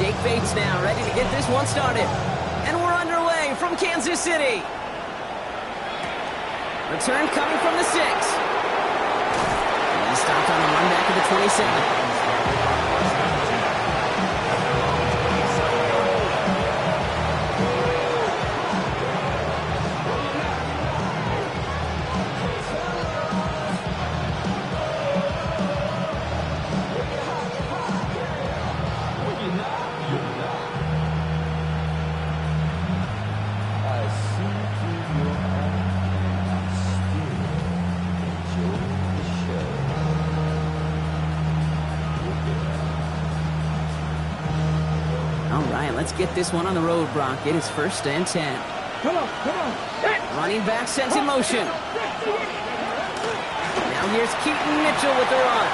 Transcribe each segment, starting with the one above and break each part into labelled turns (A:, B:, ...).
A: Shake Bates now, ready to get this one started. And we're underway from Kansas City. Return coming from the 6. And he stopped on the run back of the 27. Let's get this one on the road, Brock. It is 1st and 10.
B: Come on.
A: Running back sent in motion. Now here's Keaton Mitchell with the run.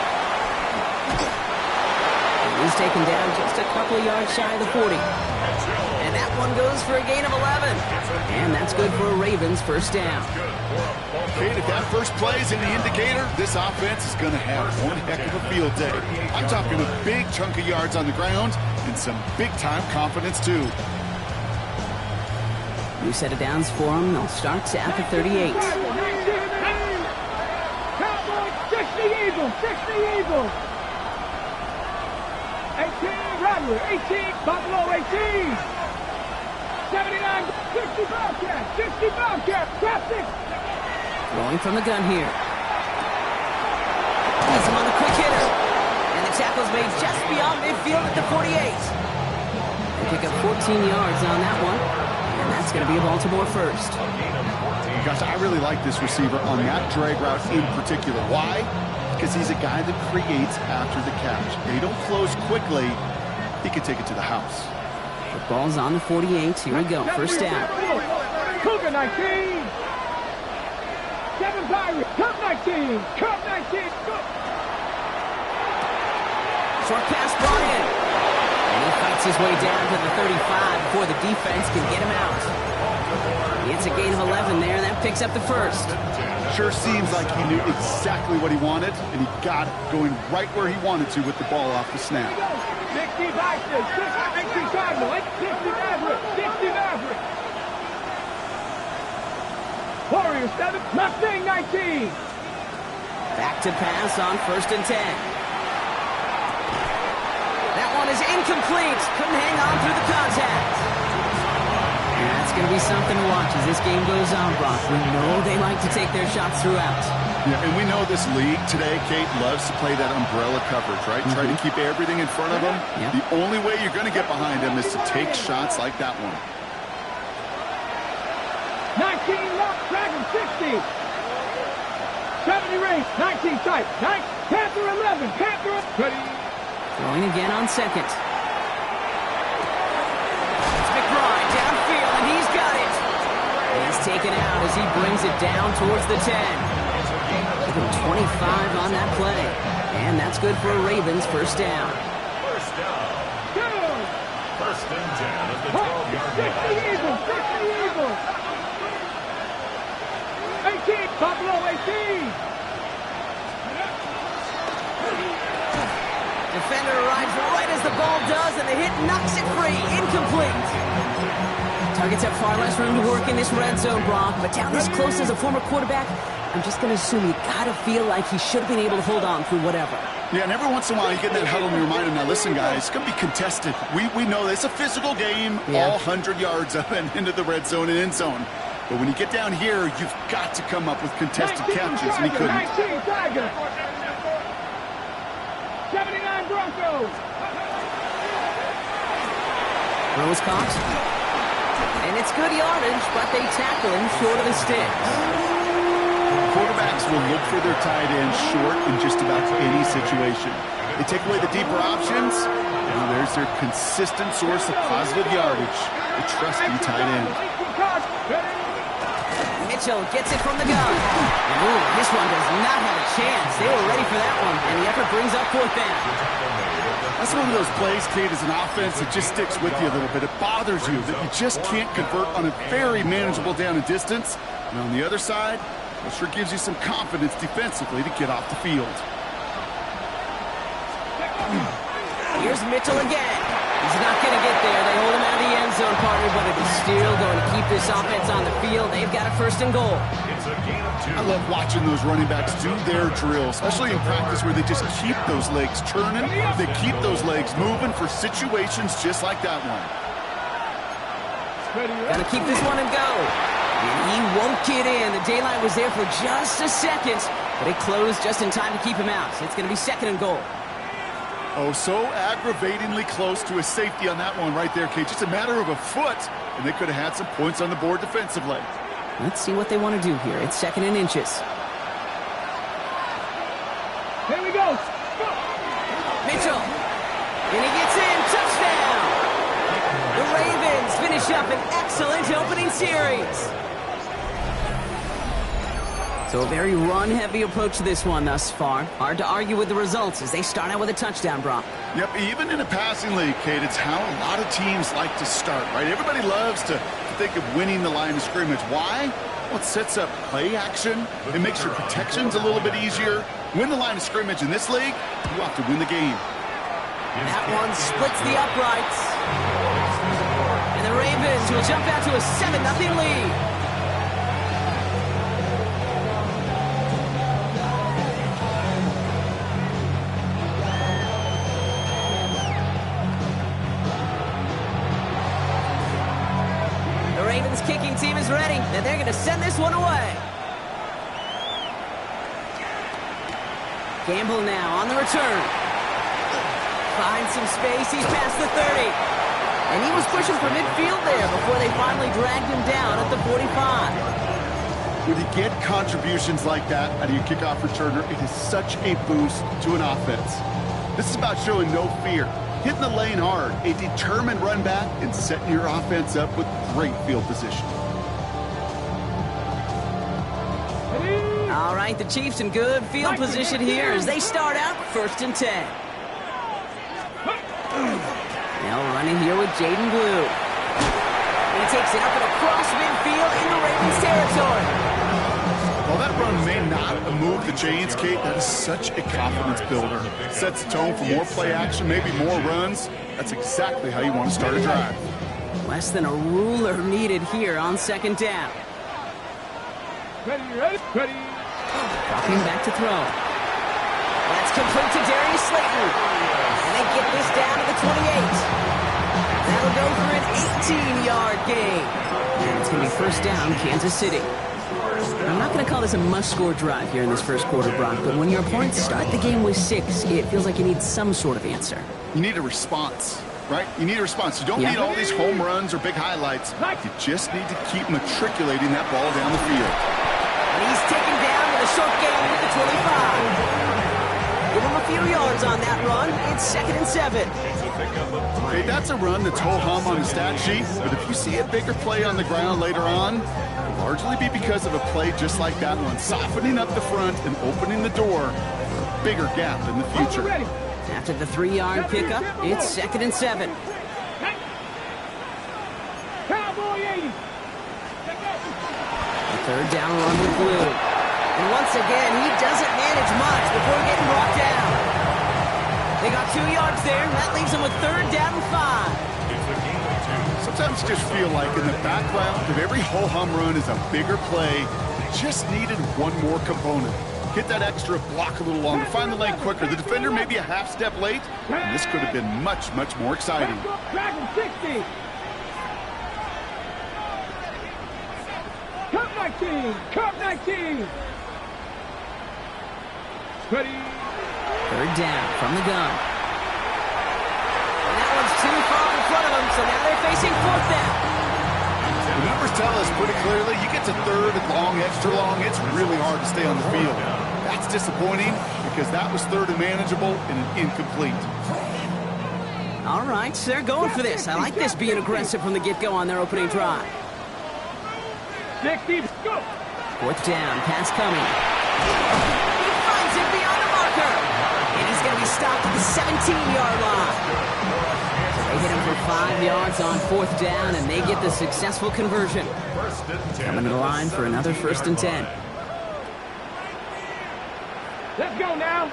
A: He's taken down just a couple of yards shy of the 40. And that one goes for a gain of 11. And that's good for a Ravens 1st down.
C: Kate, if that first play is any indicator, this offense is going to have one heck of a field day. I'm talking a big chunk of yards on the ground and some big-time confidence, too.
A: New set of downs for them. They'll start at the 38.
B: Cowboys, 60 Eagles, 60 Eagles. 18 Rattler, 18 Buffalo, 18. 79, 60 Bobcat, 60 Bobcat, classic.
A: Rolling from the gun here. He's him on the quick hitter. And the tackle's made just beyond midfield at the 48. They pick up 14 yards on that one. And that's going to be a Baltimore 1st.
C: Gosh, I really like this receiver on that drag route in particular. Why? Because he's a guy that creates after the catch. They don't close quickly. He can take it to the house.
A: The ball's on the 48. Here we go. 1st down.
B: Cougar 19. 7 Pirates. Cup 19. Cup 19.
A: Short pass brought in. And he fights his way down to the 35 before the defense can get him out. It's a gain of 11 there. That picks up the 1st.
C: Sure seems like he knew exactly what he wanted, and he got it going right where he wanted to with the ball off the snap.
B: 60 Vikings, 60 Cardinals, 60 Mavericks, 60 Mavericks. Warriors 7, Mustang 19.
A: Back to pass on 1st and 10. That one is incomplete. Couldn't hang on through the contact. And that's going to be something to watch as this game goes on, Brock. We know they like to take their shots throughout.
C: Yeah, and we know this league today, Kate, loves to play that umbrella coverage, right? Try to keep everything in front of them.
A: Yep.
C: The only way you're going to get behind them is to take shots like that one.
B: 19 Lock Dragon 60. 70 Ring, 19 tight. Panther 11, Panther ready.
A: Throwing again on 2nd. It's McBride downfield, and he's got it. He's taken out as he brings it down towards the 10. 25 on that play. And that's good for a Ravens 1st down.
D: 1st down. 1st and 10 at the 12-yard line.
B: 60 Eagles, 60 Eagles. 18, Buffalo 18.
A: Defender arrives right as the ball does, and the hit knocks it free. Incomplete. Targets have far less room to work in this red zone, Brock, but down this close as a former quarterback, I'm just going to assume you got to feel like he should have been able to hold on through whatever.
C: Yeah, and every once in a while you get in that huddle and you remind him, now listen, guys, it's going to be contested. We know it's a physical game, all 100 yards up and into the red zone and end zone. But when you get down here, you've got to come up with contested catches, and he couldn't.
B: 19 Tiger. 79 Broncos.
A: Rose caught. And it's good yardage, but they tackle him short of the sticks.
C: Quarterbacks will look for their tight end short in just about any situation. They take away the deeper options, and there's their consistent source of positive yardage, the trusty tight end.
A: Mitchell gets it from the gun. Ooh, this one does not have a chance. They were ready for that one, and the effort brings up 4th down.
C: That's one of those plays, Kate, as an offense that just sticks with you a little bit. It bothers you that you just can't convert on a very manageable down and distance. And on the other side, it sure gives you some confidence defensively to get off the field.
A: Here's Mitchell again. He's not going to get there. They hold him out of the end zone, partner, but it is still going to keep this offense on the field. They've got a first and goal.
D: It's a gain of 2.
C: I love watching those running backs do their drill, especially in practice where they just keep those legs churning. They keep those legs moving for situations just like that one.
A: Got to keep this one and go. And he won't get in. The daylight was there for just a second, but it closed just in time to keep him out. So it's going to be second and goal.
C: Oh, so aggravatingly close to a safety on that one right there, Kate. Just a matter of a foot, and they could have had some points on the board defensively.
A: Let's see what they want to do here. It's second and inches.
B: Here we go.
A: Mitchell. And he gets in. Touchdown. The Ravens finish up an excellent opening series. So a very run-heavy approach to this one thus far. Hard to argue with the results as they start out with a touchdown, Brock.
C: Yep, even in a passing league, Kate, it's how a lot of teams like to start, right? Everybody loves to think of winning the line of scrimmage. Why? Well, it sets up play action. It makes your protections a little bit easier. Win the line of scrimmage in this league, you have to win the game.
A: That one splits the uprights. And the Ravens will jump out to a 7-0 lead. Kicking team is ready, and they're going to send this one away. Gamble now on the return. Finds some space. He's past the 30. And he was pushing for midfield there before they finally dragged him down at the 45.
C: When you get contributions like that out of your kickoff returner, it is such a boost to an offense. This is about showing no fear. Hitting the lane hard, a determined run back, and setting your offense up with great field position.
A: All right, the Chiefs in good field position here as they start out first and 10. Now running here with Jaden Blue. He takes it up and across midfield into Ravens territory.
C: While that run may not move the chains, Kate, that is such a confidence builder. Sets the tone for more play action, maybe more runs. That's exactly how you want to start a drive.
A: Less than a ruler needed here on second down.
B: Ready.
A: Dropping back to throw. That's complete to Darius Slayton. And they get this down to the 28. That'll go for an 18-yard gain. And it's going to be first down, Kansas City. I'm not going to call this a must-score drive here in this first quarter, Brock, but when your opponents start the game with 6, it feels like you need some sort of answer.
C: You need a response, right? You need a response. You don't need all these home runs or big highlights. You just need to keep matriculating that ball down the field.
A: And he's taken down with a short gain at the 25. Give him a few yards on that run. It's second and 7.
C: Hey, that's a run that's ho-hum on the stat sheet, but if you see a bigger play on the ground later on, it'll largely be because of a play just like that one, softening up the front and opening the door for a bigger gap in the future.
A: After the 3-yard pickup, it's second and 7.
B: Cowboy 80.
A: The third down run with Blue. And once again, he doesn't manage much before getting brought down. They got 2 yards there, and that leaves them with third down and 5.
C: Sometimes you just feel like in the background of every ho-hum run is a bigger play. They just needed one more component. Get that extra block a little longer, find the lane quicker. The defender may be a half step late, and this could have been much, much more exciting.
B: Dragon 60. Cup 19. Cup 19. Ready.
A: Third down from the gun. And that one's too far in front of them, so now they're facing fourth down.
C: The numbers tell us pretty clearly, you get to third and long, extra long, it's really hard to stay on the field. That's disappointing because that was third and manageable and an incomplete.
A: All right, so they're going for this. I like this being aggressive from the get-go on their opening drive.
B: 60, go.
A: Fourth down, pass coming. He finds it beyond the marker. And he's going to be stopped at the 17-yard line. So they hit him for 5 yards on fourth down, and they get the successful conversion. Coming to the line for another first and 10.
B: Let's go now.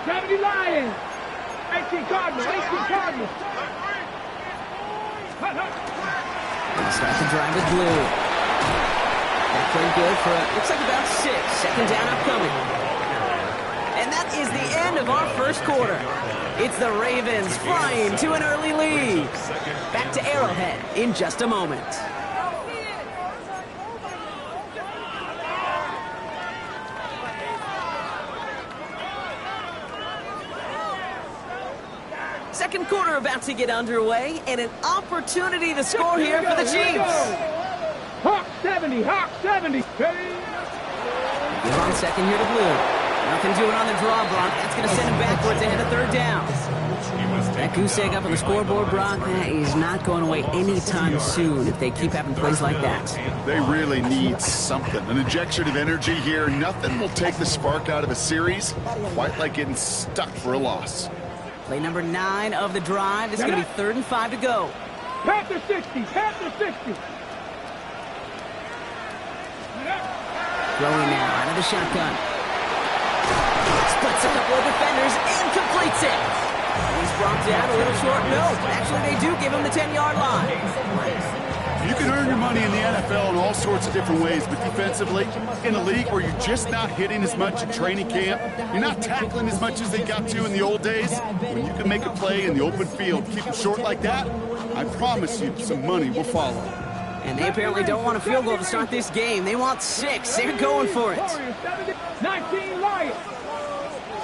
B: 70 Lions. 18 Cardinal, 18 Cardinal.
A: They start to drive with blue. That played good for, looks like about 6. Second down upcoming. And that is the end of our first quarter. It's the Ravens flying to an early lead. Back to Arrowhead in just a moment. Second quarter about to get underway, and an opportunity to score here for the Chiefs.
B: Hawk 70, Hawk 70.
A: Give on second here to blue. Nothing doing on the draw, Brock. That's going to send him backwards ahead of third down. That goose egg up on the scoreboard, Brock, that is not going away anytime soon if they keep having plays like that.
C: They really need something. An injection of energy here. Nothing will take the spark out of a series quite like getting stuck for a loss.
A: Play number 9 of the drive. It's going to be 3rd and 5 to go.
B: Panther 60, Panther 60.
A: Throwing now out of the shotgun. Splits a couple of defenders and completes it. He's brought down a little short. No, actually they do give him the 10-yard line.
C: You can earn your money in the NFL in all sorts of different ways, but defensively, in a league where you're just not hitting as much in training camp, you're not tackling as much as they got to in the old days, when you can make a play in the open field, keep it short like that, I promise you some money will follow.
A: And they apparently don't want a field goal to start this game. They want 6. They're going for it.
B: 19 Lions.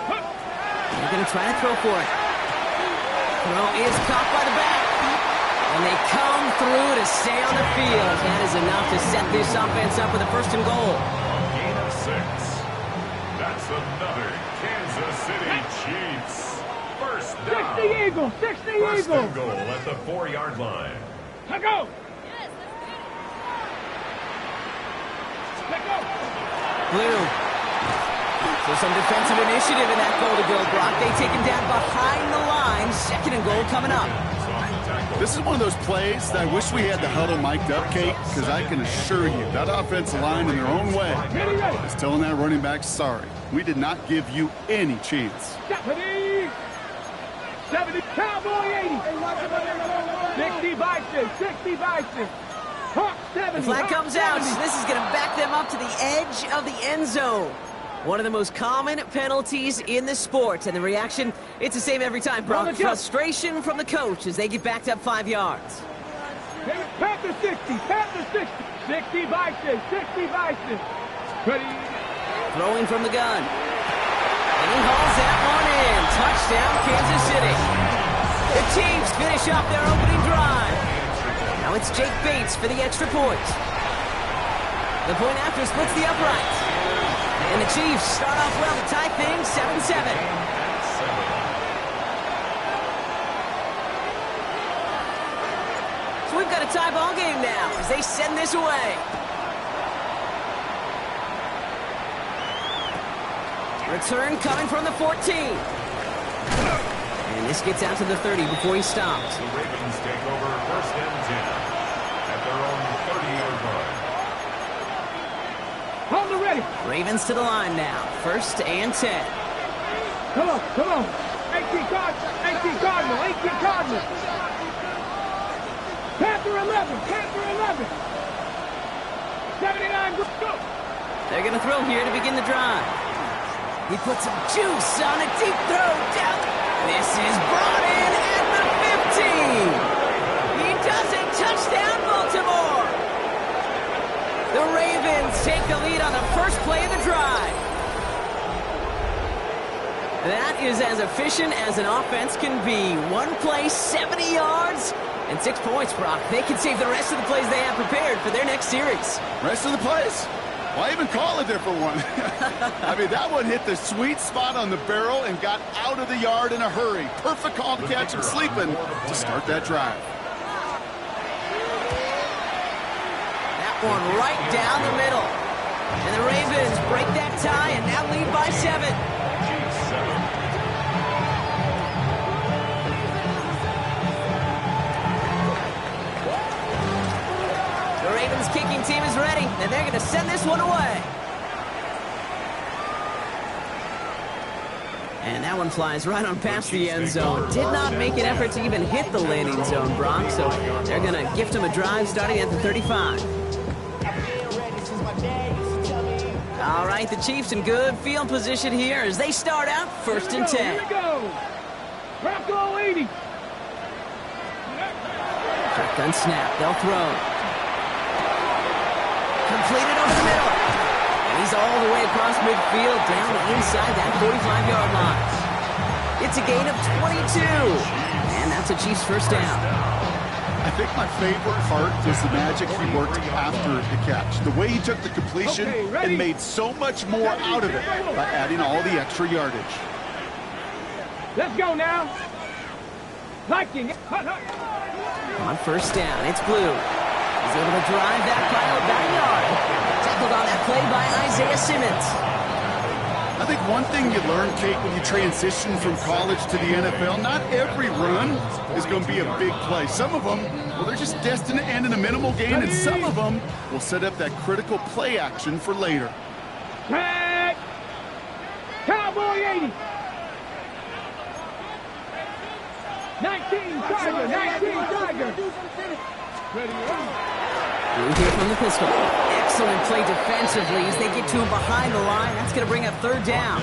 A: They're going to try to throw for it. Throw is caught by the back. And they come through to stay on the field. That is enough to set this offense up with a 1st and goal.
D: Gain of 6. That's another Kansas City Chiefs. First down.
B: 60 Eagles, 60
D: First
B: Eagles.
D: and goal at the 4-yard line.
B: Let go. Let go.
A: Blue. So some defensive initiative in that goal to go, Brock. They take him down behind the line. 2nd and goal coming up.
C: This is one of those plays that I wish we had the huddle mic'd up, Kate, because I can assure you that offensive line in their own way is telling that running back, sorry, we did not give you any chance.
B: 70, Cowboy 80. 60 Bison, 60 Bison. Hawk 70.
A: The flag
B: Hawk
A: comes out.
B: 70.
A: This is going to back them up to the edge of the end zone. One of the most common penalties in the sport. And the reaction, it's the same every time, Brock. Frustration from the coach as they get backed up 5 yards.
B: Panther 60, Panther 60. 60 Bison, 60 Bison. Ready.
A: Throwing from the gun. And he hauls that one in. Touchdown, Kansas City. The Chiefs finish up their opening drive. Now it's Jake Bates for the extra point. The point after splits the upright. And the Chiefs start off well to tie things 7-7. So we've got a tie ball game now as they send this away. Return coming from the 14. And this gets out to the 30 before he stops.
D: The Ravens take over 1st and 10 at their own 30-yard line.
B: Hold it ready.
A: Ravens to the line now. 1st and 10.
B: Come on, come on. 18 Cardinal, 18 Cardinal. Panther 11, Panther 11. 79, go.
A: They're going to throw here to begin the drive. He puts some juice on a deep throw down. This is brought in at the 15. He does it. Touchdown, Baltimore. The Ravens take the lead on the first play of the drive. That is as efficient as an offense can be. One play, 70 yards, and 6 points, Brock. They can save the rest of the plays they have prepared for their next series.
C: Rest of the plays? Why even call a different one? I mean, that one hit the sweet spot on the barrel and got out of the yard in a hurry. Perfect call to catch him sleeping to start that drive.
A: That one right down the middle. And the Ravens break that tie and now lead by 7. The Ravens kicking team is ready, and they're going to send this one away. And that one flies right on past the end zone. Did not make an effort to even hit the landing zone, Brock. So they're going to gift him a drive starting at the 35. All right, the Chiefs in good field position here as they start out 1st and 10.
B: Here we go. Rocco 80.
A: Shotgun snap. They'll throw. Completed over the middle. And he's all the way across midfield down inside that 45-yard line. It's a gain of 22. And that's a Chiefs first down.
C: I think my favorite part was the magic he worked after the catch. The way he took the completion and made so much more out of it by adding all the extra yardage.
B: Let's go now. Viking.
A: On first down, it's Blue. He's able to drive that pile about a yard. Tackled on that play by Isaiah Simmons.
C: I think one thing you learn, Kate, when you transition from college to the NFL, not every run is going to be a big play. Some of them, well, they're just destined to end in a minimal gain, and some of them will set up that critical play action for later.
B: Tag. Cowboy 80. 19 Tiger. 19 Tiger.
A: Blue here from the pistol. Excellent play defensively as they get to him behind the line. That's going to bring up 3rd down.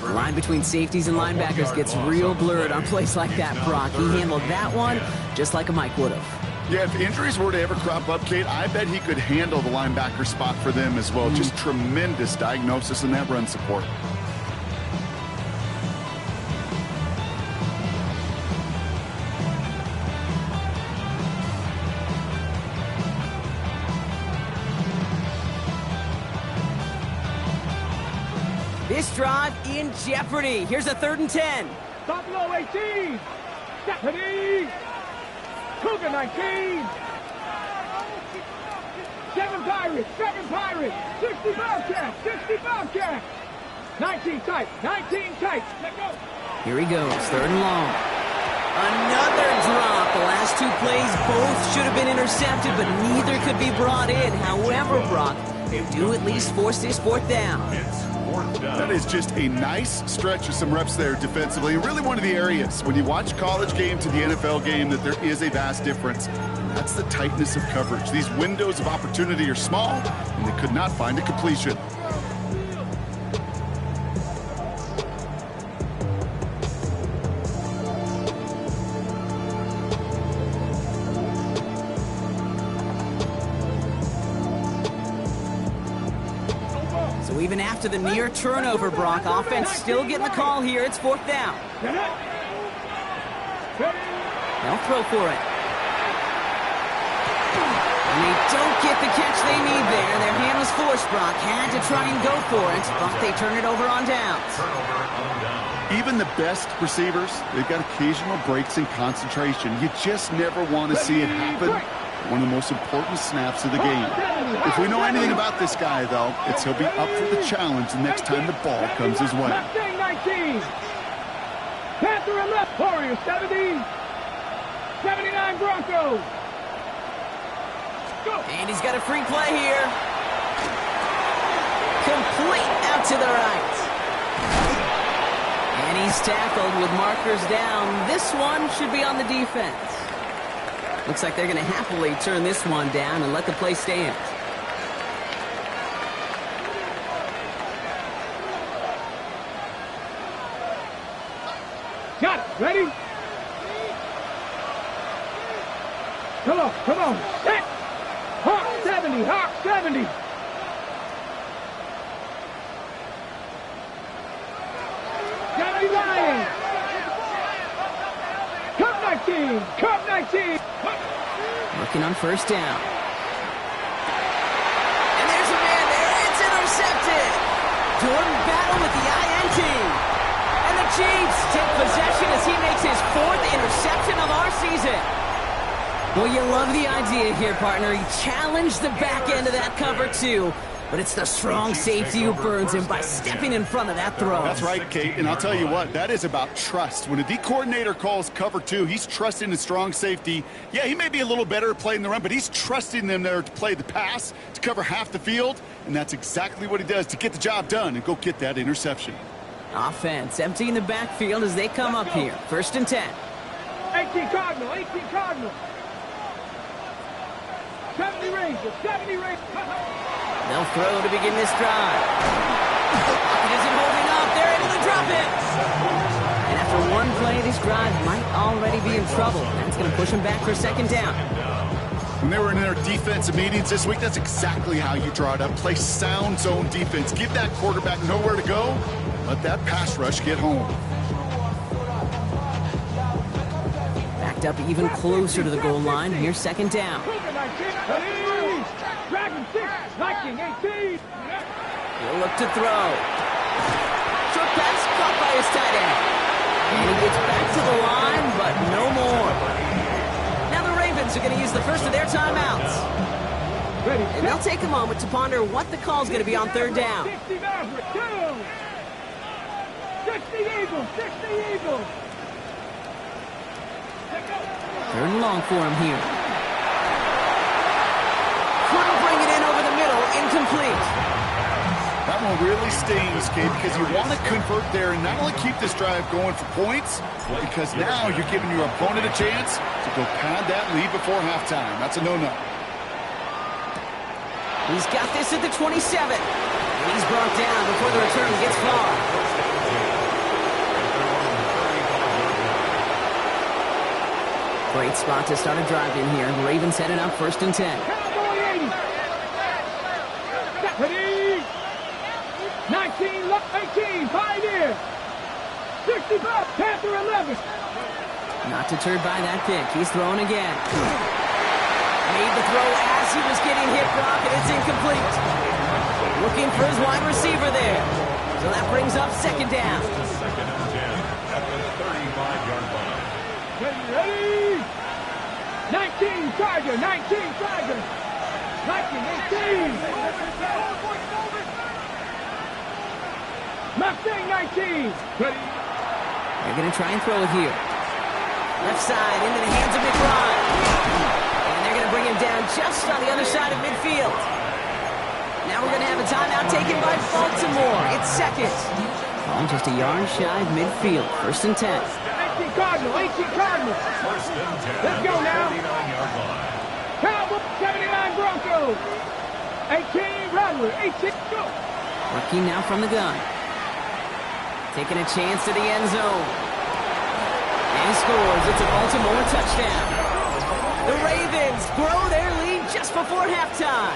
A: The line between safeties and linebackers gets real blurred on plays like that, Brock. He handled that one just like a Mike would have.
C: Yeah, if injuries were to ever crop up, Kate, I bet he could handle the linebacker spot for them as well. Just tremendous diagnosis in that run support.
A: This drive in jeopardy. Here's a 3rd and 10.
B: Buffalo 18. Stephanie. Cougar 19. 7 Pirates. 7 Pirates. 60 Bobcats. 60 Bobcats. 19 tight. 19 tight. Let go.
A: Here he goes. 3rd and long. Another drop. The last 2 plays both should have been intercepted, but neither could be brought in. However, Brock, they do at least force this 4th down.
C: That is just a nice stretch of some reps there defensively. Really one of the areas when you watch college game to the NFL game that there is a vast difference. That's the tightness of coverage. These windows of opportunity are small, and they could not find a completion.
A: Even after the near turnover, Brock, offense still getting the call here. It's 4th down. They'll throw for it. And they don't get the catch they need there. Their hand was forced, Brock. Had to try and go for it, but they turn it over on downs.
C: Even the best receivers, they've got occasional breaks in concentration. You just never want to see it happen. One of the most important snaps of the game. If we know anything about this guy, though, it's he'll be up for the challenge the next time the ball comes his way.
B: Mustang 19. Panther and left. Warriors 70. 79 Broncos. Go.
A: And he's got a free play here. Complete out to the right. And he's tackled with markers down. This one should be on the defense. Looks like they're going to happily turn this one down and let the play stand.
B: Got it. Ready? Come on. Come on. Set. Hawk 70. Hawk 70. Gotta be lying. Cup 19. Cup 19.
A: Looking on first down. And there's a man there. It's intercepted. Jordan Battle with the INT. And the Chiefs take possession as he makes his 4th interception of our season. Well, you love the idea here, partner. He challenged the back end of that cover, too. But it's the strong safety who burns him by stepping in front of that throw.
C: That's right, Kate. And I'll tell you what, that is about trust. When a D coordinator calls cover 2, he's trusting the strong safety. Yeah, he may be a little better at playing the run, but he's trusting them there to play the pass, to cover half the field. And that's exactly what he does to get the job done and go get that interception.
A: Offense emptying the backfield as they come up here. 1st and 10.
B: 18 Cardinal, 18 Cardinal. 70 Ranger, 70 Ranger.
A: They'll throw to begin this drive. It isn't holding up. They're able to drop it. And after one play, this drive might already be in trouble. That's going to push them back for 2nd down.
C: When they were in their defensive meetings this week, that's exactly how you draw it up. Play sound zone defense. Give that quarterback nowhere to go. Let that pass rush get home.
A: Backed up even closer to the goal line. Here's 2nd down.
B: Dragon 6, 19, 18.
A: He'll look to throw. Short pass caught by his tight end. And he gets back to the line, but no more. Now the Ravens are going to use the first of their timeouts. And they'll take a moment to ponder what the call is going to be on 3rd down.
B: 60 Maverick, 2. 60 Eagles, 60 Eagles.
A: 3rd and long for him here. Couldn't bring it in over the middle. Incomplete.
C: That one really stings, Gabe, because you want to convert there and not only keep this drive going for points, because now you're giving your opponent a chance to go pad that lead before halftime. That's a no-no.
A: He's got this at the 27. And he's brought down before the return gets far. Great spot to start a drive in here. The Ravens headed up 1st and 10.
B: Cowboy 80. Ready. 19, 18, Pioneer. 65, Panther 11.
A: Not deterred by that pick. He's throwing again. Made the throw as he was getting hit, Brock, and it's incomplete. Looking for his wide receiver there. So that brings up 2nd down.
D: 2nd and 10 at the 35-yard line.
B: Ready. 19, Charger, 19, Charger. 19, 18. Mustang 19. Ready.
A: They're going to try and throw it here. Left side into the hands of McBride. And they're going to bring him down just on the other side of midfield. Now we're going to have a timeout taken by Baltimore. It's 2nd. Oh, just a yard shy of midfield. 1st and 10.
B: 18 Cardinal, 18 Cardinal.
D: 1st and 10
B: Let's go now.
D: 39-yard line.
B: Cowboy 79 Broncos. 18 Rattler, 18 go.
A: Working now from the gun. Taking a chance to the end zone. And he scores. It's a Baltimore touchdown. The Ravens grow their lead just before halftime.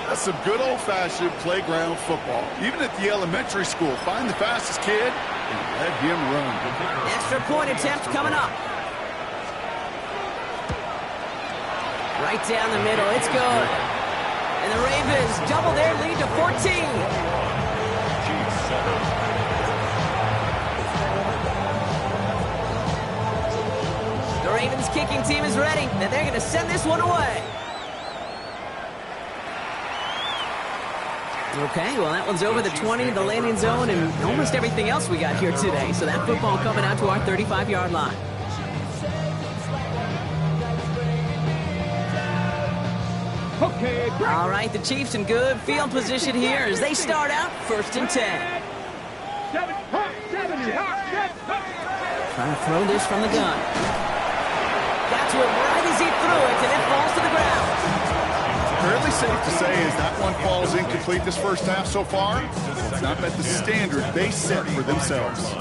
C: That's some good old-fashioned playground football. Even at the elementary school, find the fastest kid and let him run.
A: Extra point attempt coming up. Right down the middle. It's good. And the Ravens double their lead to 14. The Ravens kicking team is ready, and they're going to send this one away. Okay, well, that one's over the 20, the landing zone, and almost everything else we got here today. So that football coming out to our 35-yard line.
B: Okay,
A: All right, the Chiefs in good field position here as they start out 1st and 10.
B: 70,
A: Trying to throw this from the gun. Got to it right as he threw it, and it falls to the ground.
C: Fairly safe to say as that one falls incomplete this first half so far. It's not met the standard they set for themselves.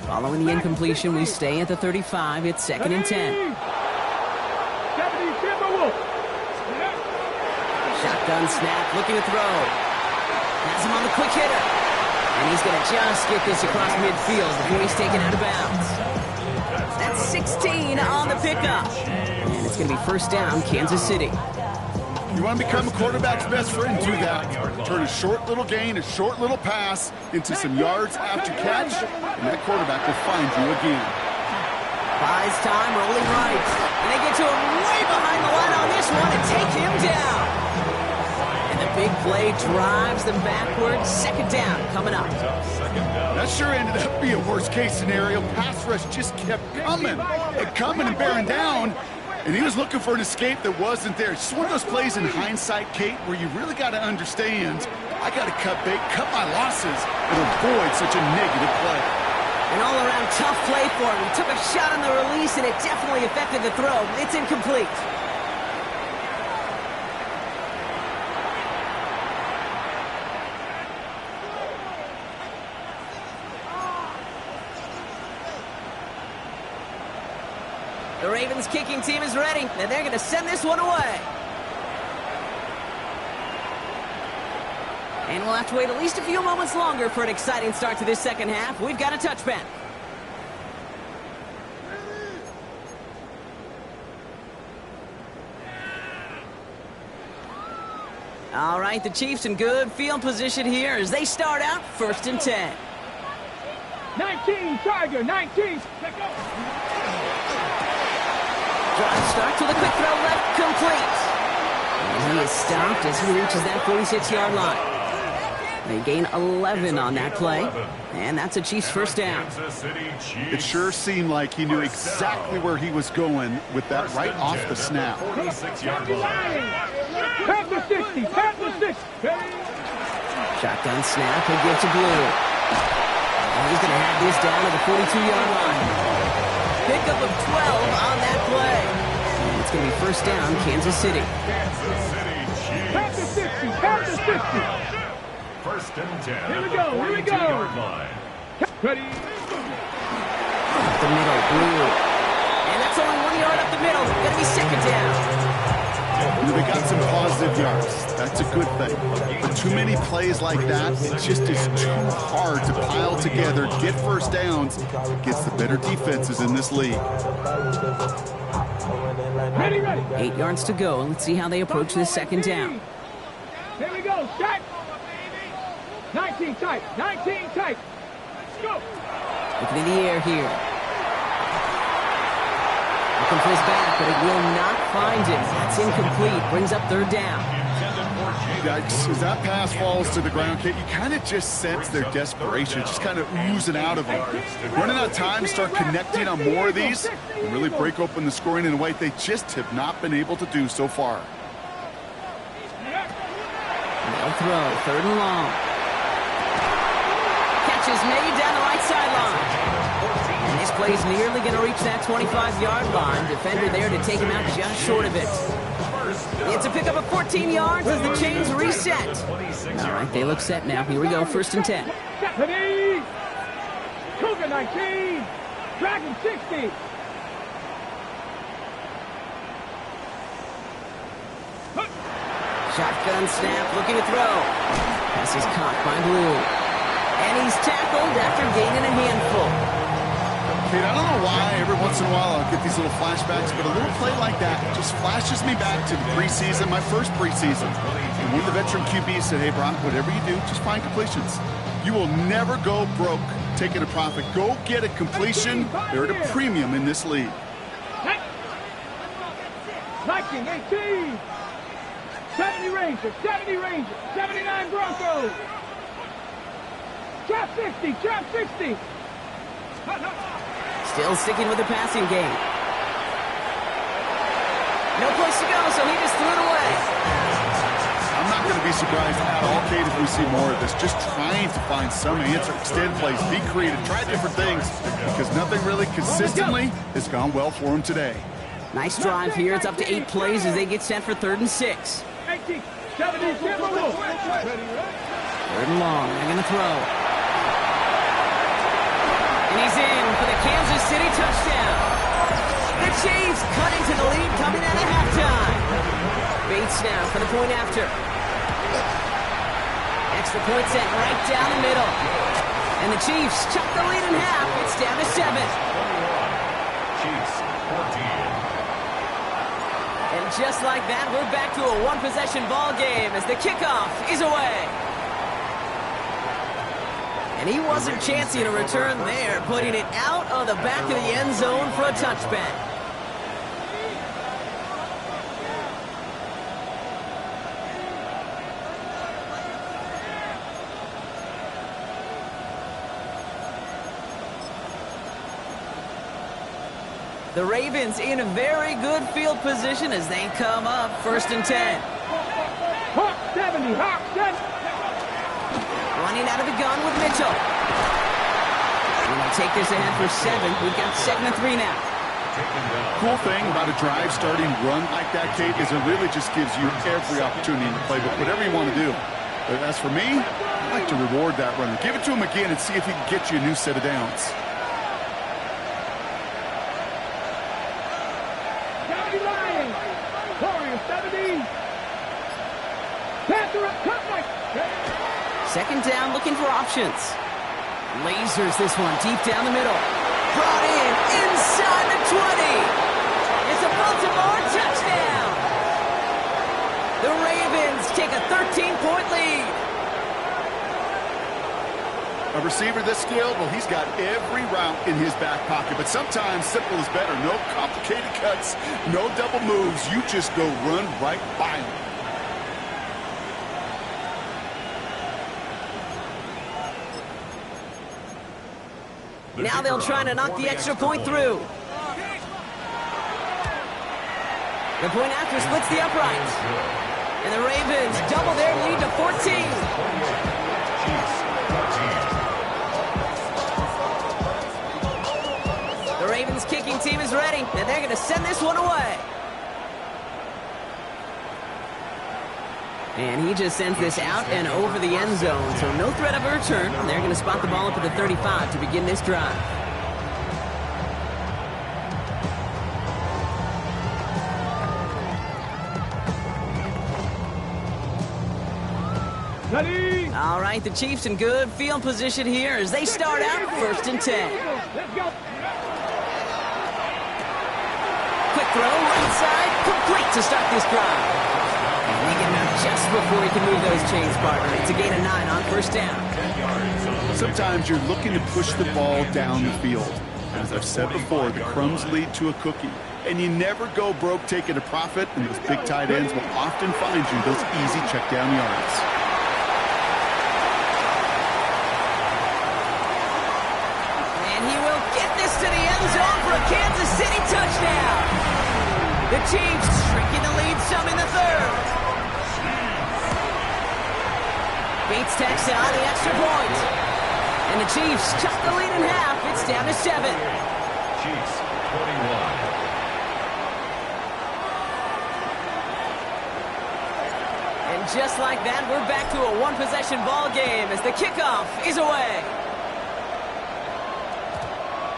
A: Following the incompletion, we stay at the 35. It's 2nd and 10. Shotgun snap, looking to throw. Has him on the quick hitter. And he's going to just get this across midfield before he's taken out of bounds. That's 16 on the pickup. And it's going to be 1st down, Kansas City.
C: You want to become a quarterback's best friend? Do that. Turn a short little gain, a short little pass into some yards after catch, and that quarterback will find you again.
A: Buys time, rolling right. And they get to him way behind the line on this one and take him down. And the big play drives them backwards. 2nd down coming up.
C: That sure ended up being a worst-case scenario. Pass rush just kept coming and bearing down. And he was looking for an escape that wasn't there. It's just one of those plays in hindsight, Kate, where you really got to understand I got to cut bait, cut my losses, and avoid such a negative play.
A: An all-around tough play for him. He took a shot on the release, and it definitely affected the throw. It's incomplete. The Ravens kicking team is ready, and they're going to send this one away. And we'll have to wait at least a few moments longer for an exciting start to this second half. We've got a touchback. All right, the Chiefs in good field position here as they start out 1st and 10.
B: 19, Tiger, 19.
A: Drive starts with a quick throw left, complete. And he is stopped as he reaches that 46-yard line. They gain 11 on that play, and that's a Chiefs first down.
C: It sure seemed like he knew exactly where he was going with that right off the snap.
D: 46-yard line.
B: Pass the 60, pass the 60.
A: Shotgun snap, he'll give to Blue. And he's going to have this down at the 42-yard line. Pickup of 12 on that play. And it's going to be first down, Kansas City.
D: Kansas City Chiefs.
B: Pass the 60, pass the 60.
D: 1st and 10
B: Here we
D: at the
B: go, here we go.
D: 42-yard line.
B: Ready.
A: Up the middle, Blue. And that's only 1 yard up the middle. Going to be second down.
C: They got some positive yards. That's a good thing. But too many plays like that, it just is too hard to pile together, get first downs, against the better defenses in this league.
B: Ready, ready.
A: 8 yards to go. Let's see how they approach this second down.
B: Here we go, shot. 19 tight, 19 tight. Let's go.
A: Looking in the air here. Looking for his back, but it will not find it. That's incomplete. Brings up 3rd down.
C: Yikes. As that pass falls to the ground, Kate, you kind of just sense their desperation, just kind of oozing out of them. Running out of time, start connecting on more of these, and really break open the scoring in a way they just have not been able to do so far.
A: They'll throw. 3rd and long. Catch is made down the right sideline. And this play is nearly going to reach that 25-yard line. Defender there to take him out just short of it. It's a pickup of 14 yards as the chains reset. All right, they look set now. Here we go, 1st and 10.
B: Ready. Cougar 19. Dragon 60.
A: Shotgun snap, looking to throw. Pass is caught by Blue. And he's tackled after gaining a handful.
C: Kate, I don't know why every once in a while I'll get these little flashbacks, but a little play like that just flashes me back to the preseason, my first preseason. And one of the veteran QBs said, hey, Brock, whatever you do, just find completions. You will never go broke taking a profit. Go get a completion. They're at a premium in this league.
B: 19, 18. 70 Rangers, 70 Rangers, 79 Broncos. Trap 60, trap 60.
A: Still sticking with the passing game. No place to go, so he just threw it away.
C: I'm not going to be surprised at all, Kate, if we see more of this. Just trying to find some answer, extend plays, be creative, try different things, because nothing really consistently has gone well for him today.
A: Nice drive here. It's up to 8 plays as they get set for 3rd and 6.
B: 18, 70, 3rd
A: and long. They're going to throw. And he's in for the Kansas City touchdown. The Chiefs cut into the lead coming out of halftime. Bates now for the point after. Extra point set right down the middle. And the Chiefs chuck the lead in half. It's down to 7.
D: Chiefs 14.
A: And just like that, we're back to a one-possession ball game as the kickoff is away. And he wasn't chancing a return there, putting it out of the back of the end zone for a touchback. The Ravens in a very good field position as they come up 1st and 10.
B: Hawk 70, Hawk 70.
A: Playing out of the gun with Mitchell. We're going to take this ahead for 7. We've got 7 and 3 now.
C: Cool thing about a drive starting run like that, Kate, is it really just gives you every opportunity in the playbook, whatever you want to do. But as for me, I like to reward that runner. Give it to him again and see if he can get you a new set of downs.
B: 70 Lions. Warriors 70. Panther up, cut right.
A: Second down, looking for options. Lasers this one deep down the middle. Brought in inside the 20. It's a Baltimore touchdown. The Ravens take a 13-point lead.
C: A receiver this skilled, well, he's got every route in his back pocket, but sometimes simple is better. No complicated cuts, no double moves. You just go run right by him.
A: Now they'll try to knock the extra point through. The point after splits the uprights. And the Ravens double their lead to 14. The Ravens kicking team is ready, and they're going to send this one away. And he just sends this out and over the end zone, so no threat of a return. They're going to spot the ball up at the 35 to begin this drive.
B: Ready.
A: All right, the Chiefs in good field position here as they start out 1st and 10.
B: Let's go.
A: Quick throw, right side, complete to start this drive. And they get him out just before he can move those chains, partner. It's a gain of 9 on 1st down.
C: Sometimes you're looking to push the ball down the field. As I've said before, the crumbs lead to a cookie. And you never go broke taking a profit, and those big tight ends will often find you those easy check down yards.
A: And he will get this to the end zone for a Kansas City touchdown. The Chiefs shrinking the lead some in the 3rd. Beats Texan on the extra point. And the Chiefs cut the lead in half. It's down to 7.
D: Chiefs 21.
A: And just like that, we're back to a one-possession ball game as the kickoff is away.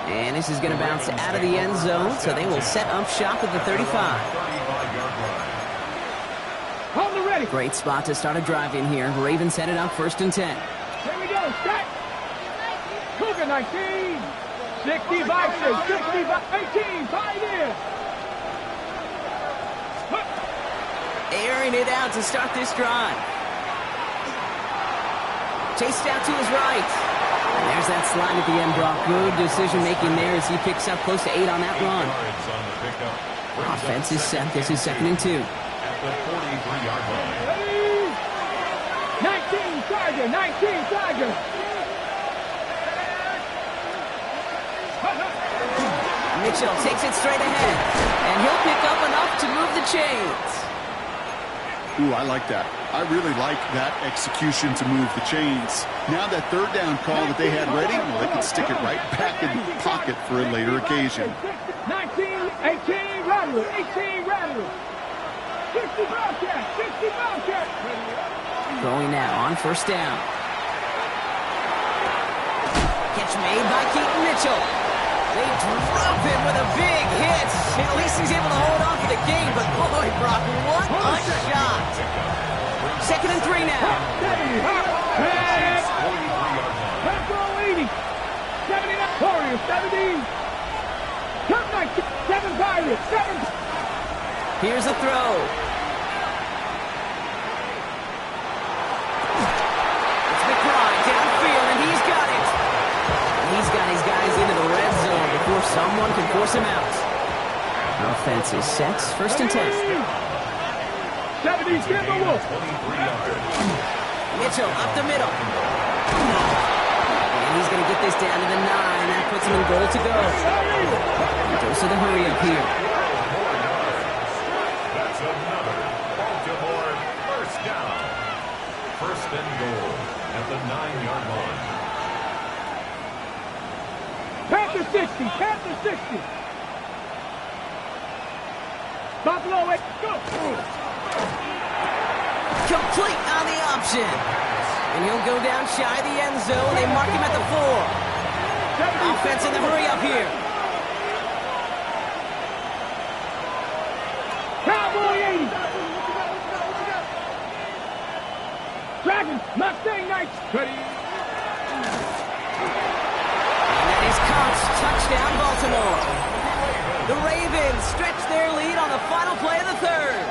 A: And this is going to bounce out of the end zone, so they will set up shop at the 35.
B: Hold the ready.
A: Great spot to start a drive in here. Ravens headed up 1st and 10.
B: Here we go. Strike. Cougar 19. 65, 65, 18. 5 in.
A: Airing it out to start this drive. Chased out to his right. And there's that slide at the end, Brock. Good decision-making there as he picks up close to 8 on that run. Offense is set. This is 2nd and 2.
D: At the 43-yard line.
B: Ready. 19 Tiger. 19 Tiger.
A: Mitchell takes it straight ahead. And he'll pick up enough to move the chains.
C: Ooh, I like that. I really like that execution to move the chains. Now that 3rd down call that they had ready, well, they can stick it right back in the pocket for a later occasion.
B: 19, 18, Rattler, 18, Rattler. 60 Bobcat, 60 Bobcat.
A: Throwing now on 1st down. Catch made by Keaton Mitchell. They drop him with a big hit. At least he's able to hold on for the game, but boy, Brock, what a shot. 2nd and 3 now.
B: 70, pass. Pass ball 80. 79, Warriors, 70. Come back, 7 Pirates, 7.
A: Here's a throw. It's McBride downfield, and he's got it. He's got his guys into the red zone before someone can force him out. Offense is set. 1st and 10.
B: 70, Timberwolf.
A: Mitchell up the middle. And he's going to get this down to the 9. That puts him in goal to go. Goes to the hurry up here.
D: That's another Baltimore 1st down. 1st and goal. at the 9-yard line.
B: Panther 60, Panther 60. Buffalo 8, go.
A: Complete on the option. And he'll go down shy of the end zone. They mark him at the 4. Offense in the hurry up here.
B: Cowboy 80. Dragons, Mustang Knights. Ready.
A: And that is caught. Touchdown, Baltimore. The Ravens stretch their lead on the final play of the 3rd.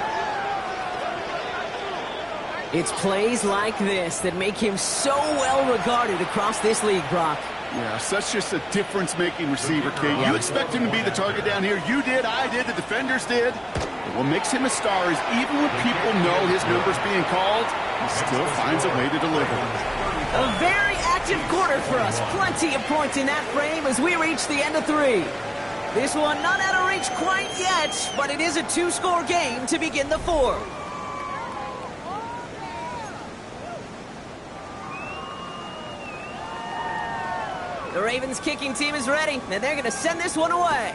A: It's plays like this that make him so well regarded across this league, Brock.
C: Yeah, such just a difference-making receiver, Kate. You expect him to be the target down here. You did, I did, the defenders did. But what makes him a star is even when people know his number's being called, he still finds a way to deliver.
A: A very active quarter for us. Plenty of points in that frame as we reach the end of 3. This one not out of reach quite yet, but it is a 2-score game to begin the 4th. The Ravens kicking team is ready, and they're going to send this one away.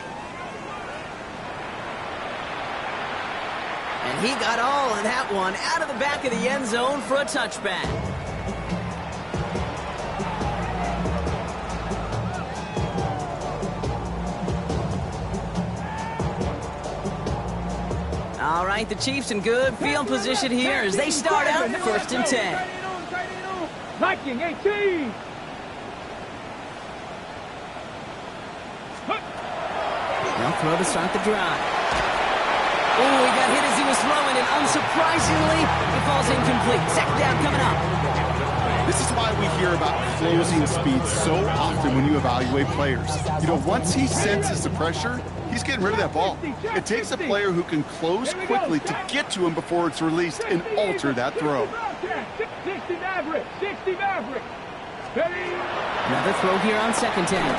A: And he got all of that one out of the back of the end zone for a touchback. All right, the Chiefs in good field position here as they start out 1st and 10.
B: Viking 18.
A: They'll throw to start the drive. Oh, he got hit as he was throwing, and unsurprisingly, he falls incomplete. 2nd down coming up.
C: This is why we hear about closing speed so often when you evaluate players. You know, once he senses the pressure, he's getting rid of that ball. It takes a player who can close quickly to get to him before it's released and alter that throw.
B: 60 Maverick, 60 Maverick.
A: Another throw here on 2nd down.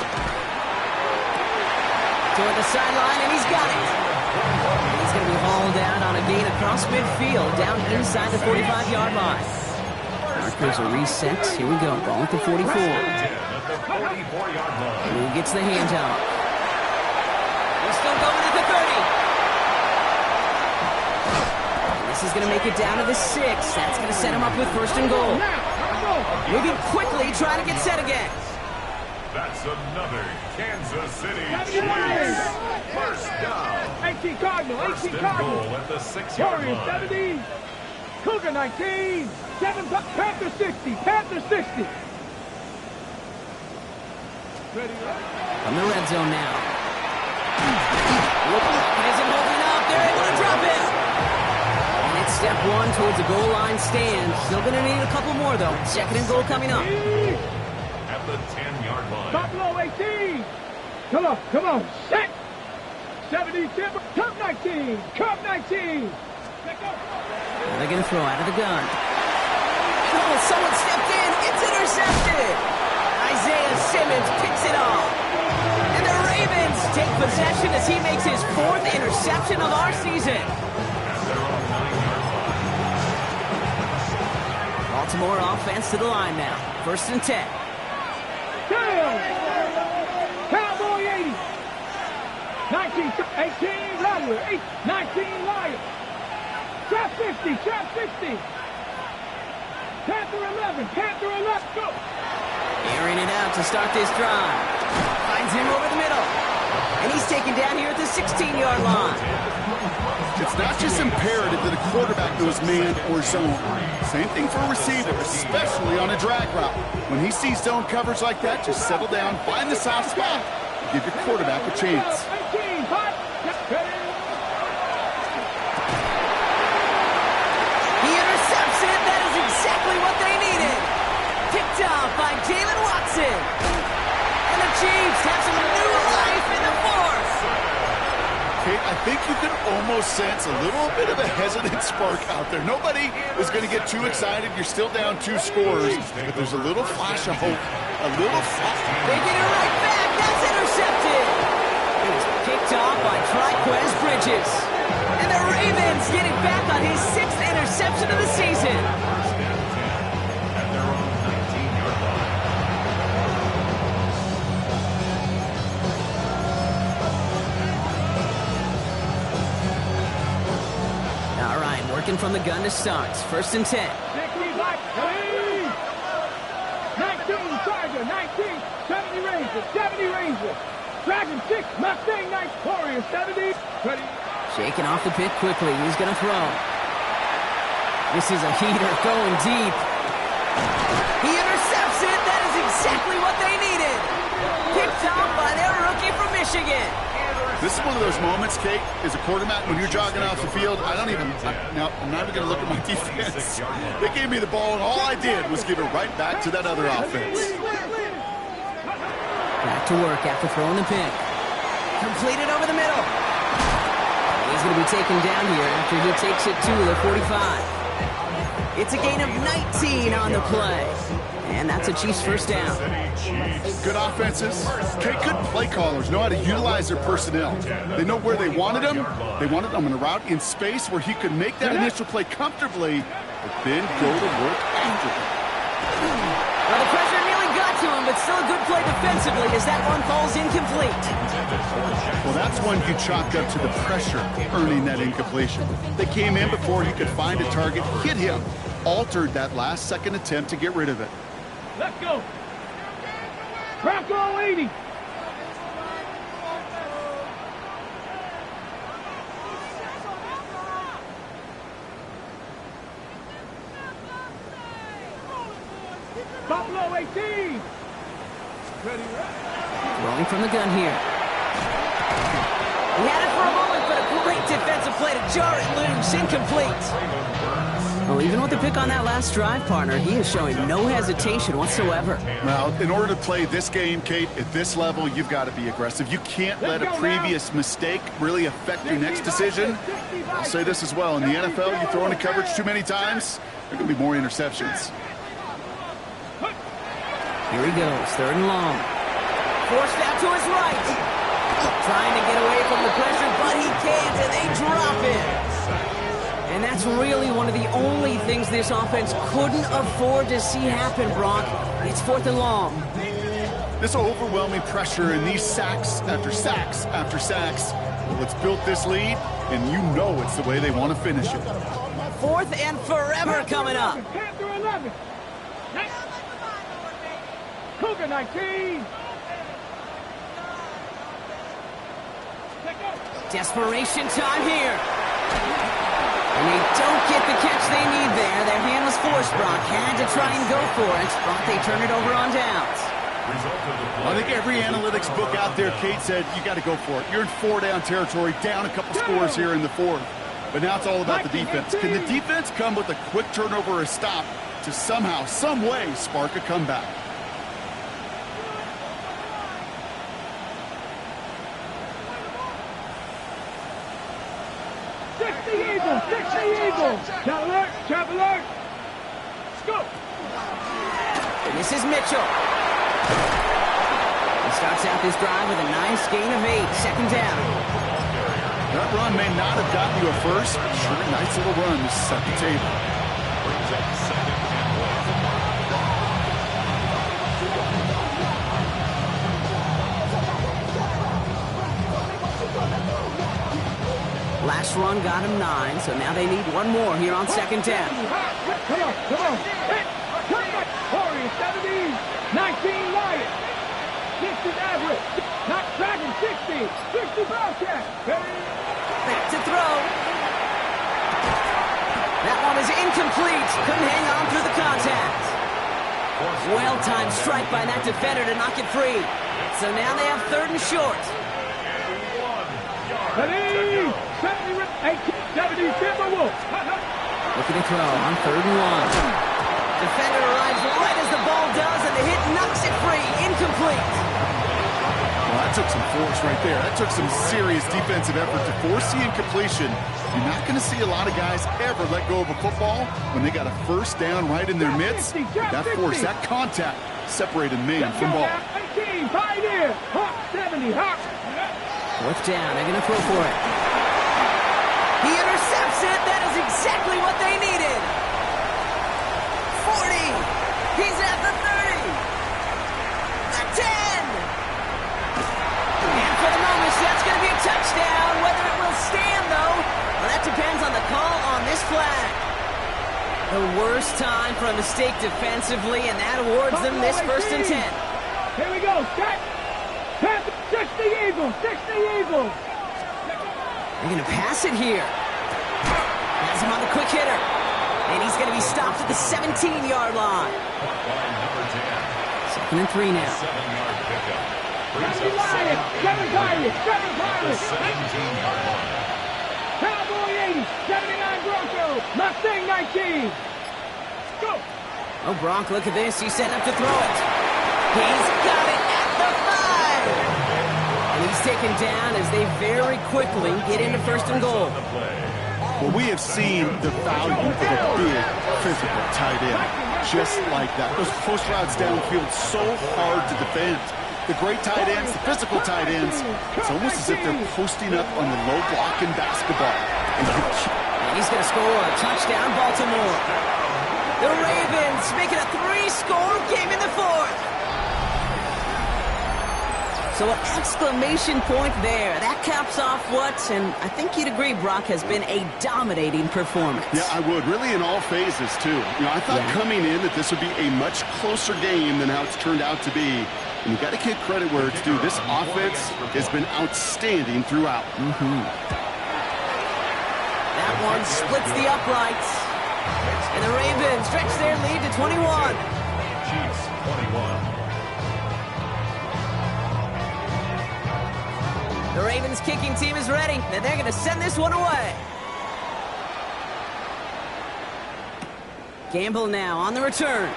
A: Toward the sideline, and he's got it. And he's going to be hauled down on a gain across midfield, down inside the 45-yard line. Markers are reset. Here we go. Ball at the 44. Who gets the handoff? We're still going at the 30. This is going to make it down to the 6. That's going to set him up with 1st and goal. Moving quickly, trying to get set again.
D: That's another Kansas City Chiefs. 1st down.
B: 18 Cardinal,
D: 1st
B: 18
D: and
B: Cardinal.
D: goal at the 6-yard
B: Warriors
D: line.
B: 70. Cougar 19. 7 Panther 60. Panther 60.
A: From the red zone now. Isn't holding up. They're able to drop it. And it's step 1 towards the goal line stand. Still going to need a couple more, though. 2nd and goal coming up.
D: At the 10-yard line.
B: Buffalo 18. Come on. Set. 70 Timber. Cup 19. Cup 19.
A: They're going to throw out of the gun. Oh, someone stepped in. It's intercepted. Isaiah Simmons picks it off. And the Ravens take possession as he makes his 4th interception of our season. Baltimore offense to the line now. 1st and 10.
B: Cowboy 80. 19, 18, Rattler, 19, Lion. Trap 50, trap 50. Panther 11, Panther 11, go.
A: Airing it out to start this drive. Finds him over the middle. And he's taken down here at the 16-yard line.
C: It's not just imperative that a quarterback goes man or zone. Same thing for a receiver, especially on a drag route. When he sees zone coverage like that, just settle down, find the soft spot, and give your quarterback a chance.
B: 18, hot.
A: He intercepts it. That is exactly what they needed. Picked off by Jalen Watson. And the Chiefs have some new life in the 4th.
C: Kate, I think you can almost sense a little bit of a hesitant spark out there. Nobody is going to get too excited. You're still down 2 scores, but there's a little flash of hope. A little flash.
A: They get it right back. That's intercepted. It was picked off by Triquez Bridges. And the Ravens get it back on his 6th interception of the season. Working from the gun to start. 1st and 10.
B: 19 Charger, 19, 70 Ranger, 70 Ranger. Dragon 6, Mustang 9, Warrior 70. 20.
A: Shaking off the pick quickly. He's going to throw. This is a heater going deep. He intercepts it. That is exactly what they needed. Picked off by their rookie from Michigan.
C: This is one of those moments, Kate, as a quarterback, when you're jogging off the field, I'm not even going to look at my defense. They gave me the ball, and all I did was give it right back to that other offense.
A: Back to work after throwing the pick. Completed over the middle. He's going to be taken down here after he takes it to the 45. It's a gain of 19 on the play. And that's a Chiefs 1st down.
C: Good offenses. Good play callers know how to utilize their personnel. They know where they wanted them. They wanted them in a route in space where he could make that initial play comfortably, but then go to work after it.
A: Well, the pressure nearly got to him, but still a good play defensively as that one falls incomplete.
C: Well, that's one you chalk up to the pressure earning that incompletion. They came in before he could find a target, hit him, altered that last-second attempt to get rid of it.
B: Let's go. Bronco 80. Buffalo 18.
A: Rolling from the gun here. He had it for a moment, but a great defensive play to jar it loose. Incomplete. Well, even with the pick on that last drive, partner, he is showing no hesitation whatsoever.
C: Well, in order to play this game, Kate, at this level, you've got to be aggressive. You can't let a previous mistake really affect your next decision. I'll say this as well. In the NFL, you throw into coverage too many times, there are going to be more interceptions.
A: Here he goes, 3rd and long. Forced out to his right. Trying to get away from the pressure, but he can't, and they drop it. And that's really one of the only things this offense couldn't afford to see happen, Brock. It's 4th and long.
C: This overwhelming pressure and these sacks after sacks after sacks, well, it's built this lead, and you know it's the way they want to finish it.
A: 4th and forever coming up.
B: Panther 11. Cougar 19.
A: Desperation time here. And they don't get the catch they need there. Their hand was forced, Brock. Had to try and go for it, but they turn it over on downs.
C: I think every analytics book out there, Kate, said you got to go for it. You're in 4-down territory, down a couple scores here in the 4th. But now it's all about the defense. Can the defense come with a quick turnover or a stop to somehow, some way, spark a comeback?
B: Trap alert! Trap alert! Scope!
A: And this is Mitchell. He starts out this drive with a nice gain of 8. 2nd down.
C: That run may not have gotten you a first, but sure, nice little run to set the table.
D: Brings up 2nd and
A: 1. Last run got him 9, so now they need one more here on 2nd down.
B: Come on. Hit! Warrior 70, 19 Lion. 60 average. Not Dragon 60. 60 Bobcat.
A: Back to throw. That one is incomplete. Couldn't hang on through the contact. Well-timed strike by that defender to knock it free. So now they have 3rd and short.
B: 70 Timberwolves.
A: Looking to throw on 3rd and 1. Defender arrives right as the ball does, and the hit knocks it free. Incomplete.
C: Well, that took some force right there. That took some serious defensive effort to force the incompletion. You're not going to see a lot of guys ever let go of a football when they got a 1st down right in their midst. That force, that contact, separated man from ball.
B: 18, Pioneer. Hawk 70, Hawk.
A: 4th down, they're going to throw for it. He intercepts it. That is exactly what they needed. 40. He's at the 30. The 10. And for the moment, that's going to be a touchdown. Whether it will stand, though, well, that depends on the call on this flag. time for a mistake defensively, and that awards them this 1st and 10.
B: Here we go. Set. Pass. 60 Eagles. 60 Eagles.
A: They're going to pass it here. Has him on the quick hitter. And he's going to be stopped at the 17-yard line. 2nd and 3 now.
D: 7-yard pickup.
B: 7 Lions. 7 Tigers. 7 Pilots.
D: 17-yard line.
B: Cowboy 80. 79 Broncos. Mustang 19. Go.
A: Oh, Bronk, look at this. He's setting up to throw it. He's got it at the 5. And he's taken down as they very quickly get into 1st and goal.
C: Well, we have seen the value of a big physical tight end. Just like that. Those post routes downfield so hard to defend. The great tight ends, the physical tight ends, it's almost as if they're posting up on the low block in basketball.
A: And he's going to score a touchdown, Baltimore. The Ravens make it a 3-score game in the 4th. So an exclamation point there. That caps off what, and I think you'd agree, Brock, has been a dominating performance.
C: Yeah, I would. Really in all phases, too. You know, I thought coming in that this would be a much closer game than how it's turned out to be. And you got to give credit where it's due. This offense has been outstanding throughout.
A: That one splits the uprights. And the Ravens stretch their lead to 21.
D: Chiefs 21.
A: The Ravens kicking team is ready, and they're going to send this one away. Gamble now on the return.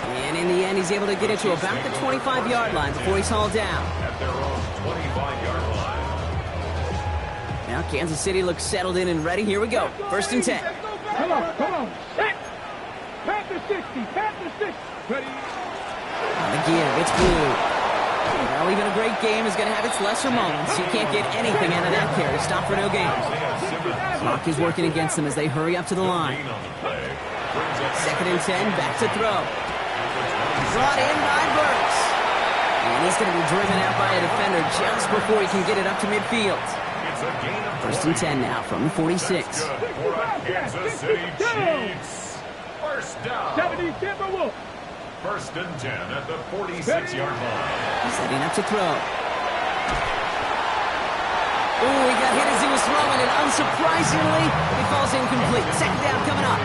A: And in the end, he's able to get it to about the 25-yard line before he's hauled down.
D: At their own 25-yard line.
A: Now Kansas City looks settled in and ready. Here we go. 1st and 10.
B: Come on. Set. Panther 60. Panther 6. Ready.
A: On the give, it's blue. Well, even a great game is going to have its lesser moments. You can't get anything out of that carry. Stop for no gain. Clock is working against them as they hurry up to the line. 2nd and 10, back to throw. Brought in by Burks. And he's going to be driven out by a defender just before he can get it up to midfield. 1st and 10 now from the 46.
D: Kansas City Chiefs. First down.
B: 70 Timberwolves.
D: 1st and 10 at the 46-yard line.
A: He's heading up to throw. Ooh, he got hit as he was throwing, and unsurprisingly, he falls incomplete. 2nd down coming up.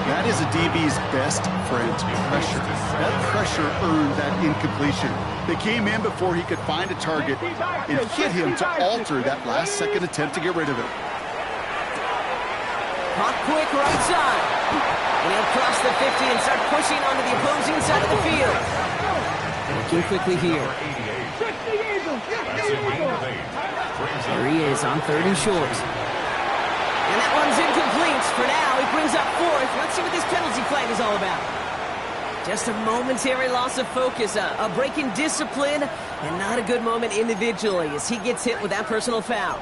C: That is a DB's best friend, pressure. That pressure earned that incompletion. They came in before he could find a target and hit him to alter that last-second attempt to get rid of it.
A: Hot quick right side. And he'll cross the 50 and start pushing onto the opposing side of the field. Looking quickly here. There he is on 3rd and short. And that one's incomplete. For now, he brings up 4th. Let's see what this penalty flag is all about. Just a momentary loss of focus, a break in discipline, and not a good moment individually as he gets hit with that personal foul.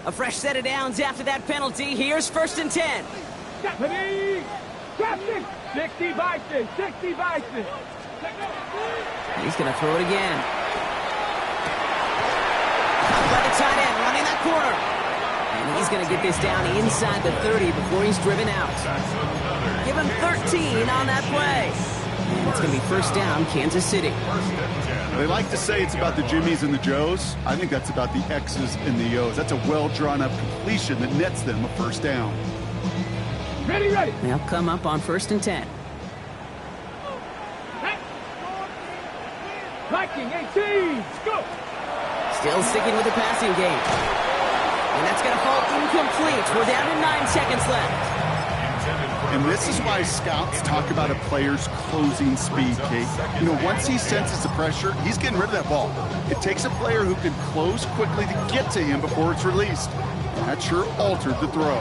A: A fresh set of downs after that penalty. Here's 1st and 10.
B: 60 Bison. 60 Bison.
A: He's going to throw it again. By the tight end, running that corner. And he's going to get this down inside the 30 before he's driven out. Give him 13 on that play. And it's going to be 1st down, Kansas City.
C: They like to say it's about the Jimmies and the Joes. I think that's about the X's and the O's. That's a well-drawn-up completion that nets them a 1st down.
B: Ready.
A: They'll come up on 1st and 10.
B: Viking 18. Go.
A: Still sticking with the passing game. And that's going to fall incomplete. We're down to 9 seconds left.
C: And this is why scouts talk about a player's closing speed, Kate. You know, once he senses the pressure, he's getting rid of that ball. It takes a player who can close quickly to get to him before it's released. And that sure altered the throw.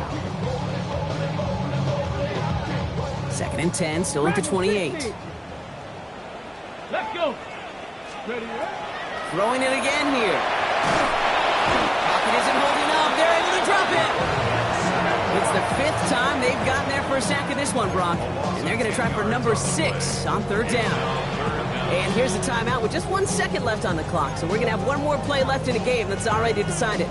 A: 2nd and 10, still at the 28.
B: Let's go. Ready.
A: Throwing it again here. Pocket isn't holding up. They're able to drop it. It's the 5th time they've gotten their first sack of this one, Brock. And they're going to try for number 6 on 3rd down. And here's the timeout with just 1 second left on the clock. So we're going to have one more play left in a game that's already decided.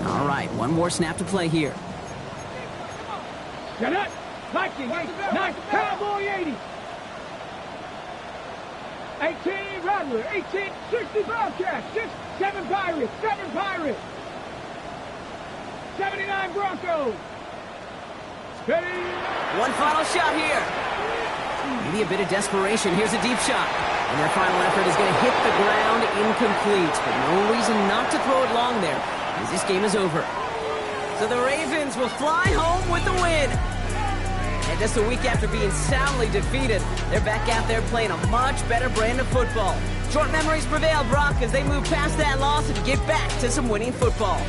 A: All right, one more snap to play here.
B: Get up. Viking, nice cowboy 80. 18 Rattler, 18, 60 Bobcats, 7 Pirates, 7 Pirates. 79 Broncos. Steady.
A: One final shot here. Maybe a bit of desperation. Here's a deep shot. And their final effort is going to hit the ground incomplete. But no reason not to throw it long there, as this game is over. So the Ravens will fly home with the win. And just a week after being soundly defeated, they're back out there playing a much better brand of football. Short memories prevail, Brock, as they move past that loss and get back to some winning football.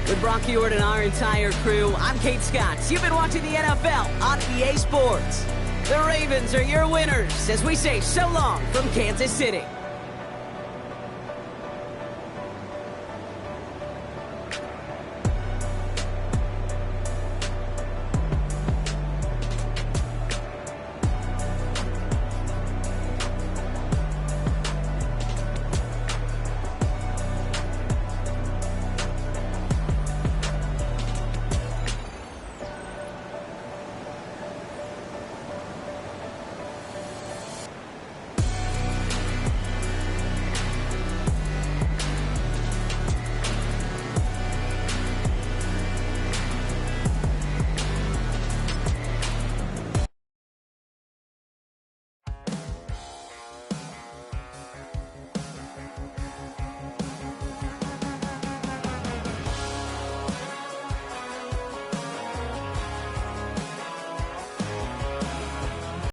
A: With Brock Ewart and our entire crew, I'm Kate Scotts. You've been watching the NFL on EA Sports. The Ravens are your winners as we say so long from Kansas City.